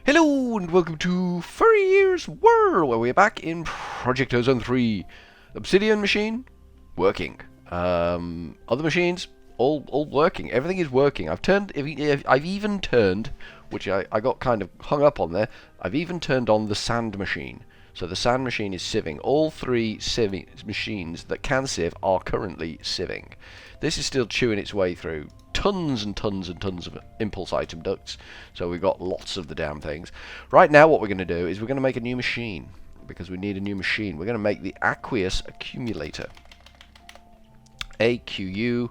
Hello and welcome to Furryearsworld, where we're back in Project Ozone 3. Obsidian machine, working. Other machines, all working. Everything is working. I've even turned, which I got kind of hung up on there. I've even turned on the sand machine. So the sand machine is sieving. All three machines that can sieve are currently sieving. This is still chewing its way through tons and tons and tons of impulse item ducts, so we've got lots of the damn things. Right now what we're going to do is we're going to make a new machine, because we need a new machine. We're going to make the Aqueous Accumulator. AQU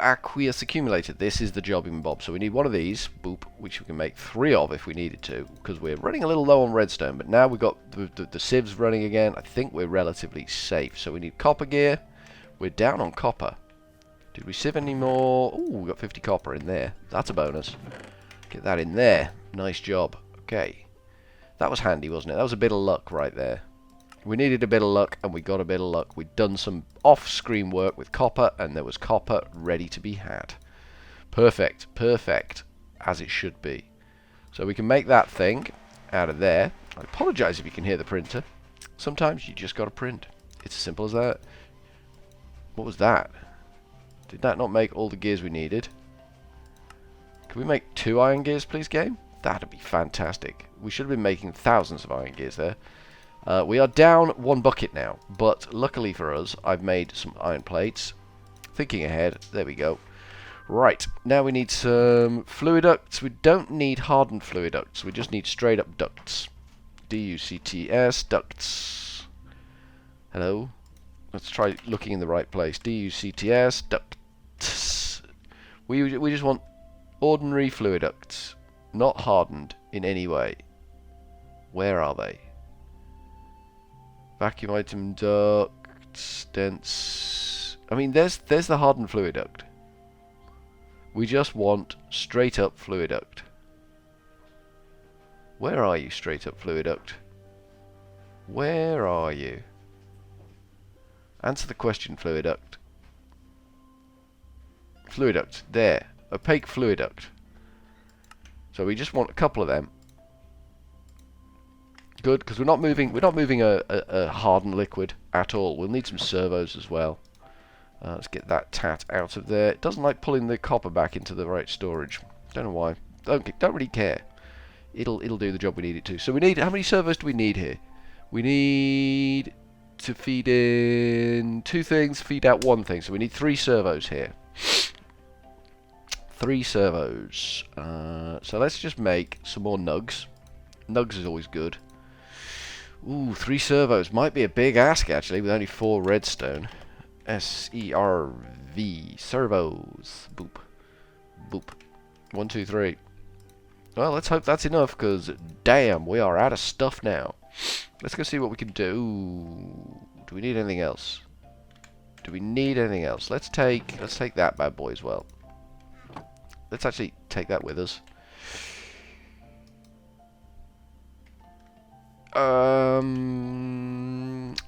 Aqueous Accumulator. This is the jobbing bob. So we need one of these, boop, which we can make 3 of if we needed to, because we're running a little low on redstone, but now we've got the sieves running again. I think we're relatively safe. So we need copper gear. We're down on copper. Did we sieve any more? Ooh, we got 50 copper in there. That's a bonus. Get that in there. Nice job. Okay. That was handy, wasn't it? That was a bit of luck right there. We needed a bit of luck, and we got a bit of luck. We'd done some off-screen work with copper, and there was copper ready to be had. Perfect. Perfect. As it should be. So we can make that thing out of there. I apologise if you can hear the printer. Sometimes you just got to print. It's as simple as that. What was that? Did that not make all the gears we needed? Can we make 2 iron gears, please, game? That'd be fantastic. We should have been making thousands of iron gears there. We are down 1 bucket now, but luckily for us, I've made some iron plates. Thinking ahead, there we go. Right, now we need some fluid ducts. We don't need hardened fluid ducts, we just need straight up ducts. D-U-C-T-S, ducts. Hello? Let's try looking in the right place. D-U-C-T-S, ducts. We just want ordinary fluid ducts, not hardened in any way. Where are they? Vacuum item ducts, dense. I mean, there's the hardened fluid duct. We just want straight up fluid duct. Where are you, straight up fluid duct? Where are you? Answer the question, fluid duct. Fluid duct, there. Opaque fluid duct. So we just want a couple of them. Good, because we're not moving a hardened liquid at all. We'll need some servos as well. Let's get that tat out of there. It doesn't like pulling the copper back into the right storage. Don't know why. Don't really care. It'll do the job we need it to. So we need, how many servos do we need here? We need to feed in 2 things, feed out 1 thing. So we need 3 servos here. 3 servos. So let's just make some more nugs. Nugs is always good. Ooh, 3 servos. Might be a big ask, actually, with only 4 redstone. S-E-R-V. Servos. Boop. Boop. 1, 2, 3. Well, let's hope that's enough, because, damn, we are out of stuff now. Let's go see what we can do. Do we need anything else? Do we need anything else? Let's take that bad boy as well. Let's actually take that with us.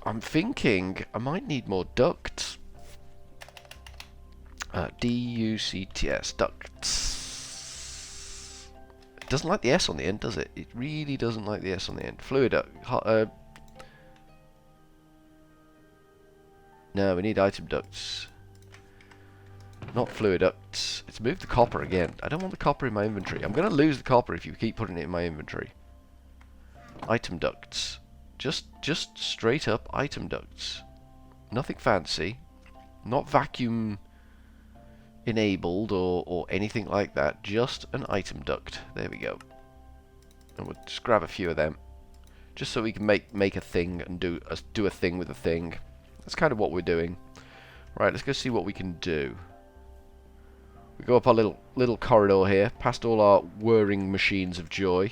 I'm thinking I might need more ducts. D-U-C-T-S, ducts. It doesn't like the S on the end, does it? It really doesn't like the S on the end. Fluid duct. No, we need item ducts. Not fluid ducts. It's moved the copper again. I don't want the copper in my inventory. I'm going to lose the copper if you keep putting it in my inventory. Item ducts. Just straight up item ducts. Nothing fancy. Not vacuum enabled or anything like that. Just an item duct. There we go. And we'll just grab a few of them. Just so we can make a thing and do a thing with a thing. That's kind of what we're doing. Right, let's go see what we can do. We go up our little corridor here, past all our whirring machines of joy.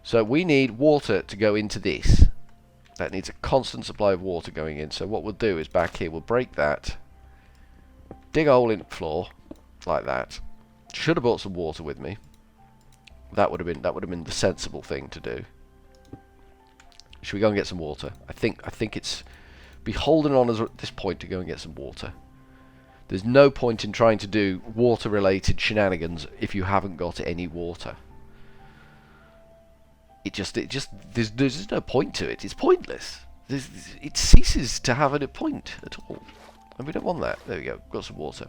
So we need water to go into this. That needs a constant supply of water going in. So what we'll do is back here, we'll break that, dig a hole in the floor, like that. Should have brought some water with me. That would have been the sensible thing to do. Should we go and get some water? I think it's beholden on us at this point to go and get some water. There's no point in trying to do water-related shenanigans if you haven't got any water. There's no point to it. It's pointless. It ceases to have a point at all. And we don't want that. There we go. Got some water.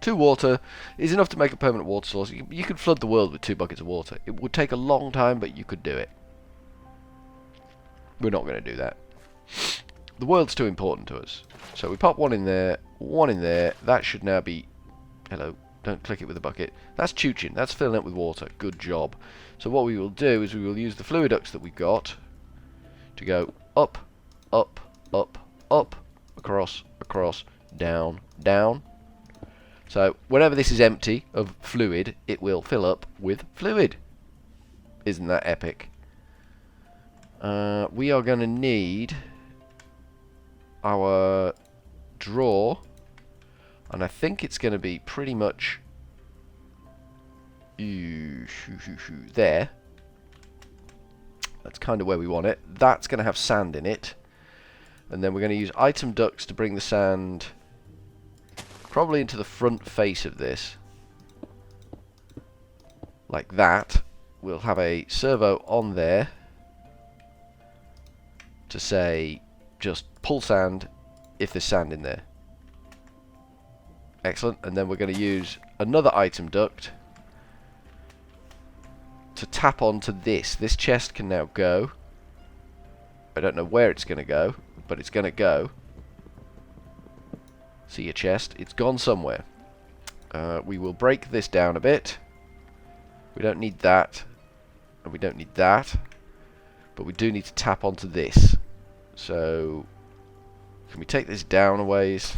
2 water is enough to make a permanent water source. You could flood the world with 2 buckets of water. It would take a long time, but you could do it. We're not going to do that. The world's too important to us. So we pop 1 in there, 1 in there. That should now be... Hello. Don't click it with a bucket. That's chuching. That's filling it with water. Good job. So what we will do is we will use the fluiducts that we've got to go up, up, up, up, across, across, down, down. So whenever this is empty of fluid, it will fill up with fluid. Isn't that epic? We are going to need our drawer, and I think it's going to be pretty much there. That's kind of where we want it. That's going to have sand in it, and then we're going to use item ducts to bring the sand probably into the front face of this, like that. We'll have a servo on there to say just pull sand if there's sand in there. Excellent. And then we're going to use another item duct to tap onto this. This chest can now go. I don't know where it's going to go, but it's going to go. See your chest? It's gone somewhere. We will break this down a bit. We don't need that, and we don't need that, but we do need to tap onto this. So can we take this down a ways?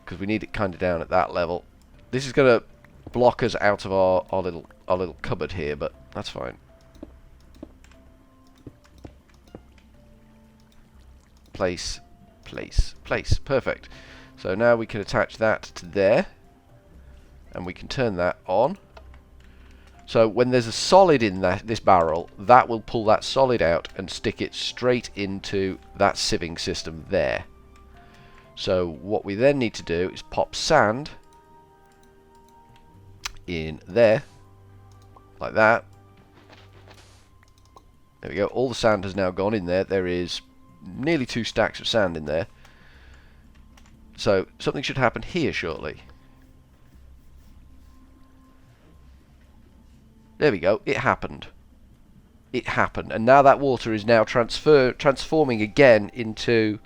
Because we need it kind of down at that level. This is going to block us out of our little cupboard here, but that's fine. Place, place, place. Perfect. So now we can attach that to there, and we can turn that on. So when there's a solid in this barrel, that will pull that solid out and stick it straight into that sieving system there. So what we then need to do is pop sand in there, like that. There we go. All the sand has now gone in there. There is nearly 2 stacks of sand in there. So something should happen here shortly. There we go. It happened. It happened. And now that water is now transforming again into...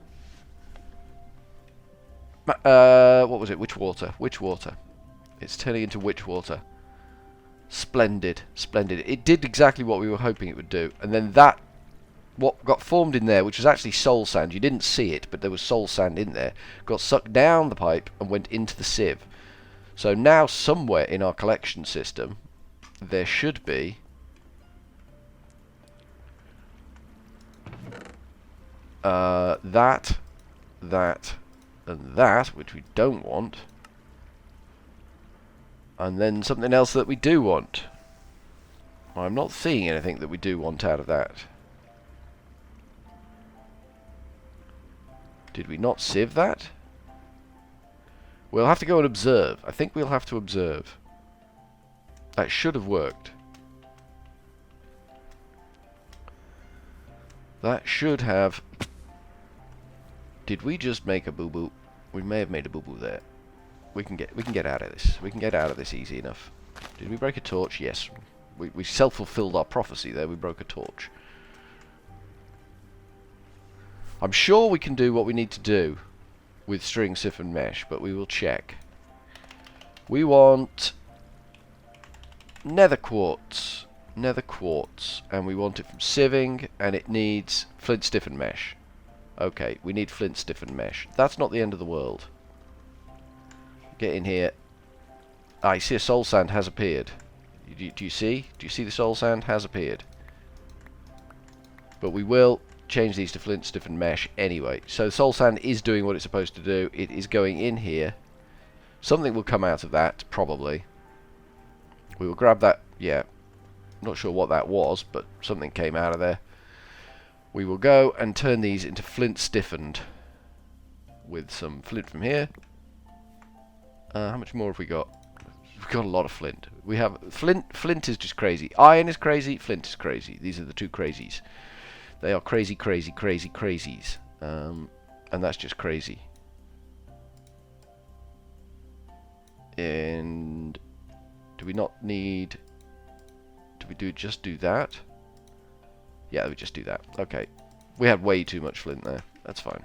what was it? Witch water. Witch water. It's turning into witch water. Splendid. Splendid. It did exactly what we were hoping it would do. And then that... what got formed in there, which was actually soul sand. You didn't see it, but there was soul sand in there. Got sucked down the pipe and went into the sieve. So now somewhere in our collection system... there should be that, and that, which we don't want, and then something else that we do want. I'm not seeing anything that we do want out of that. Did we not sieve that? We'll have to go and observe. I think we'll have to observe. That should have worked. That should have... Did we just make a boo-boo? We may have made a boo-boo there. We can get out of this. We can get out of this easy enough. Did we break a torch? Yes. We self-fulfilled our prophecy there. We broke a torch. I'm sure we can do what we need to do with string, sieve and mesh, but we will check. We want... nether quartz, and we want it from sieving, and it needs flint, stiffen mesh. Okay, we need flint, stiffen mesh. That's not the end of the world. Get in here. I see a soul sand has appeared. Do you see? Do you see the soul sand has appeared? But we will change these to flint, stiffen mesh anyway. So soul sand is doing what it's supposed to do. It is going in here. Something will come out of that, probably. We will grab that, yeah, not sure what that was, but something came out of there. We will go and turn these into flint stiffened. with some flint from here. How much more have we got? We've got a lot of flint. We have flint. Flint is just crazy. Iron is crazy. Flint is crazy. These are the two crazies. They are crazy, crazy, crazy, crazies. And that's just crazy. And do we not need... Do we just do that? Yeah, we just do that. Okay. We had way too much flint there. That's fine.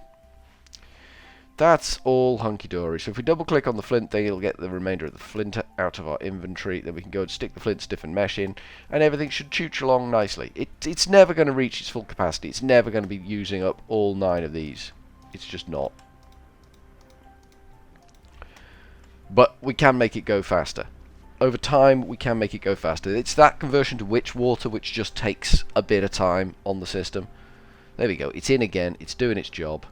That's all hunky-dory. So if we double-click on the flint thing, it'll get the remainder of the flint out of our inventory. Then we can go and stick the flint stiffen mesh in, and everything should chooch along nicely. It's never going to reach its full capacity. It's never going to be using up all 9 of these. It's just not. But we can make it go faster. Over time, we can make it go faster. It's that conversion to witch water which just takes a bit of time on the system. There we go. It's in again. It's doing its job.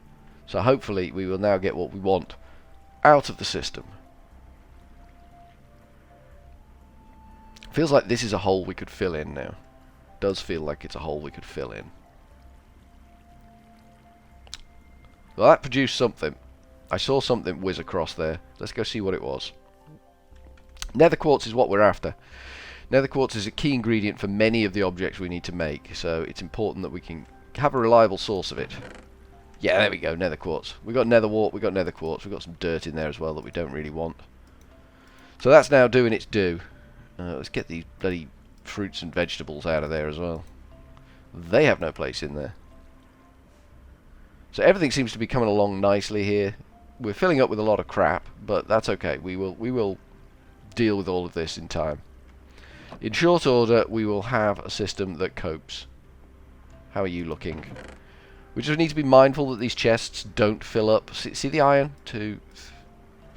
So hopefully we will now get what we want out of the system. Feels like this is a hole we could fill in now. Does feel like it's a hole we could fill in. Well, that produced something. I saw something whiz across there. Let's go see what it was. Nether quartz is what we're after. Nether quartz is a key ingredient for many of the objects we need to make, so it's important that we can have a reliable source of it. Yeah, there we go, nether quartz. We got nether wart, we got nether quartz, we got some dirt in there as well that we don't really want. So that's now doing its due. Let's get these bloody fruits and vegetables out of there as well. They have no place in there. So everything seems to be coming along nicely here. We're filling up with a lot of crap, but that's okay. We will deal with all of this in time. In short order, we will have a system that copes. How are you looking? We just need to be mindful that these chests don't fill up. See the iron? We've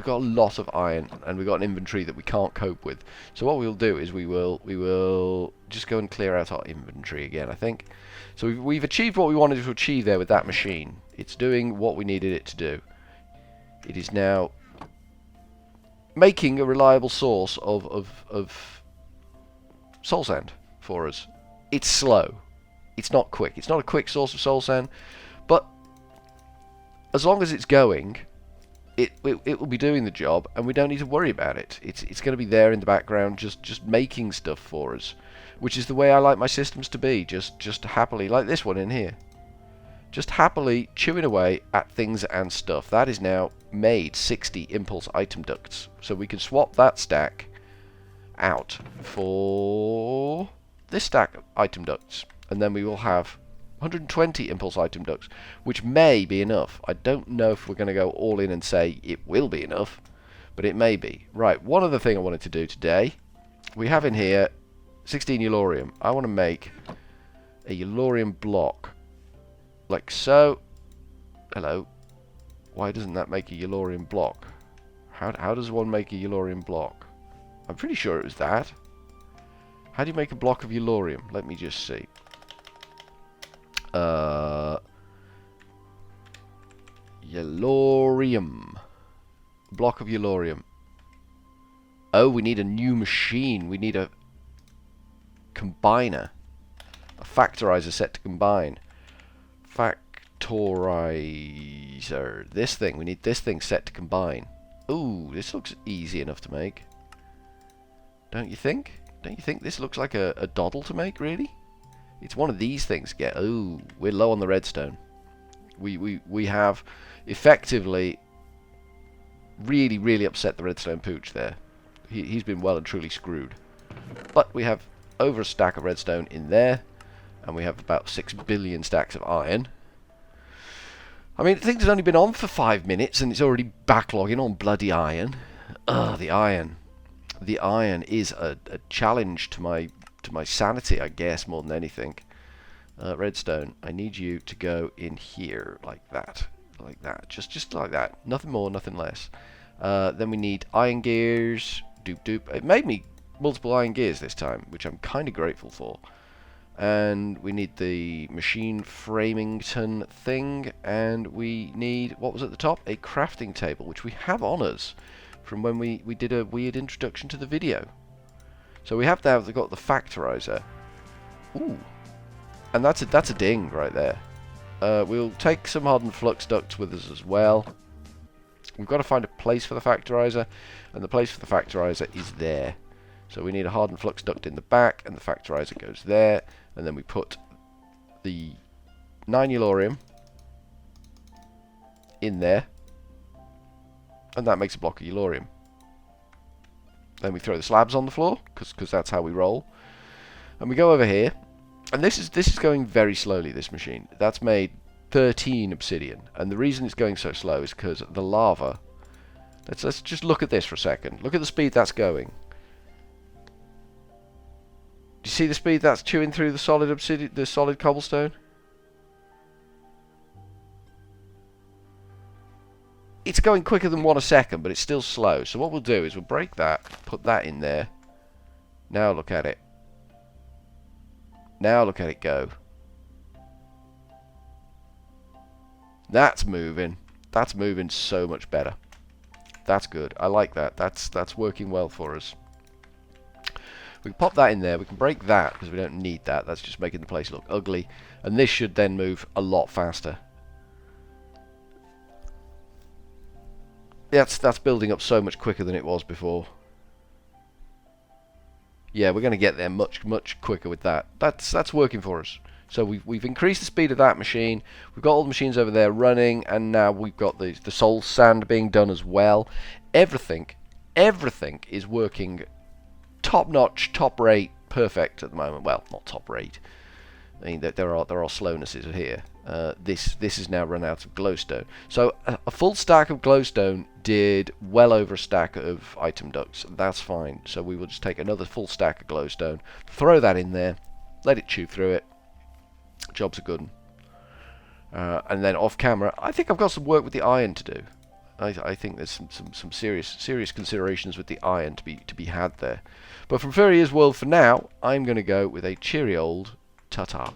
got a lot of iron, and we've got an inventory that we can't cope with. So what we'll do is we will just go and clear out our inventory again, I think. So we've achieved what we wanted to achieve there with that machine. It's doing what we needed it to do. It is now making a reliable source of soul sand for us. It's slow. It's not quick. It's not a quick source of soul sand, but as long as it's going, it will be doing the job, and we don't need to worry about it. It's going to be there in the background, just making stuff for us, which is the way I like my systems to be. Just happily, like this one in here, just happily chewing away at things and stuff. That is now made 60 impulse item ducts, so we can swap that stack out for this stack of item ducts. And then we will have 120 impulse item ducts, which may be enough. I don't know if we're going to go all in and say it will be enough, but it may be. Right, one other thing I wanted to do today. We have in here 16 Laurium. I want to make a Laurium block. Like so. Hello. Why doesn't that make a Laurium block? How does one make a Laurium block? I'm pretty sure it was that. How do you make a block of Laurium? Let me just see. Laurium. Block of Laurium. Oh, we need a new machine. We need a combiner. A factorizer set to combine. Factorizer. This thing. We need this thing set to combine. Ooh, this looks easy enough to make. Don't you think? Don't you think this looks like a doddle to make, really? It's one of these things. Ooh, we're low on the redstone. We have effectively really upset the redstone pooch there. He's been well and truly screwed. But we have over a stack of redstone in there, and we have about 6 billion stacks of iron. I mean, the thing's only been on for 5 minutes, and it's already backlogging on bloody iron. Ugh, the iron. The iron is a challenge to my sanity, I guess, more than anything. Redstone, I need you to go in here like that, just like that. Nothing more, nothing less. Then we need iron gears. Doop. It made me multiple iron gears this time, which I'm kind of grateful for. And we need the machine framington thing, and we need, what was at the top? A crafting table, which we have on us from when we did a weird introduction to the video. So we have now got the factorizer. Ooh. And that's a ding right there. We'll take some hardened flux ducts with us as well. we've got to find a place for the factorizer, and the place for the factorizer is there. So we need a hardened flux duct in the back, and the factorizer goes there, and then we put the 9 Laurium in there, and that makes a block of Laurium. Then we throw the slabs on the floor, because that's how we roll. And we go over here, and this is going very slowly, this machine. That's made 13 obsidian, and the reason it's going so slow is because the lava... Let's just look at this for a second. Look at the speed that's going. Do you see the speed that's chewing through the solid obsidian, the solid cobblestone? It's going quicker than 1 a second, but it's still slow. So what we'll do is we'll break that, put that in there. Now look at it. Now look at it go. That's moving. That's moving so much better. That's good. I like that. That's working well for us. We can pop that in there. We can break that because we don't need that. That's just making the place look ugly. And this should then move a lot faster. That's building up so much quicker than it was before. Yeah, we're going to get there much quicker with that. That's working for us. So we've increased the speed of that machine. We've got all the machines over there running, and now we've got the soul sand being done as well. Everything is working top notch, top rate, perfect at the moment. Well, not top rate. I mean, there are slownesses here. This is now run out of glowstone. So a full stack of glowstone did well over a stack of item ducts. That's fine. So we will just take another full stack of glowstone, throw that in there, let it chew through it. Job's a good one. And then off camera, I think I've got some work with the iron to do. I think there's some serious considerations with the iron to be had there. But from Furryearsworld for now, I'm going to go with a cheery old ta-ta.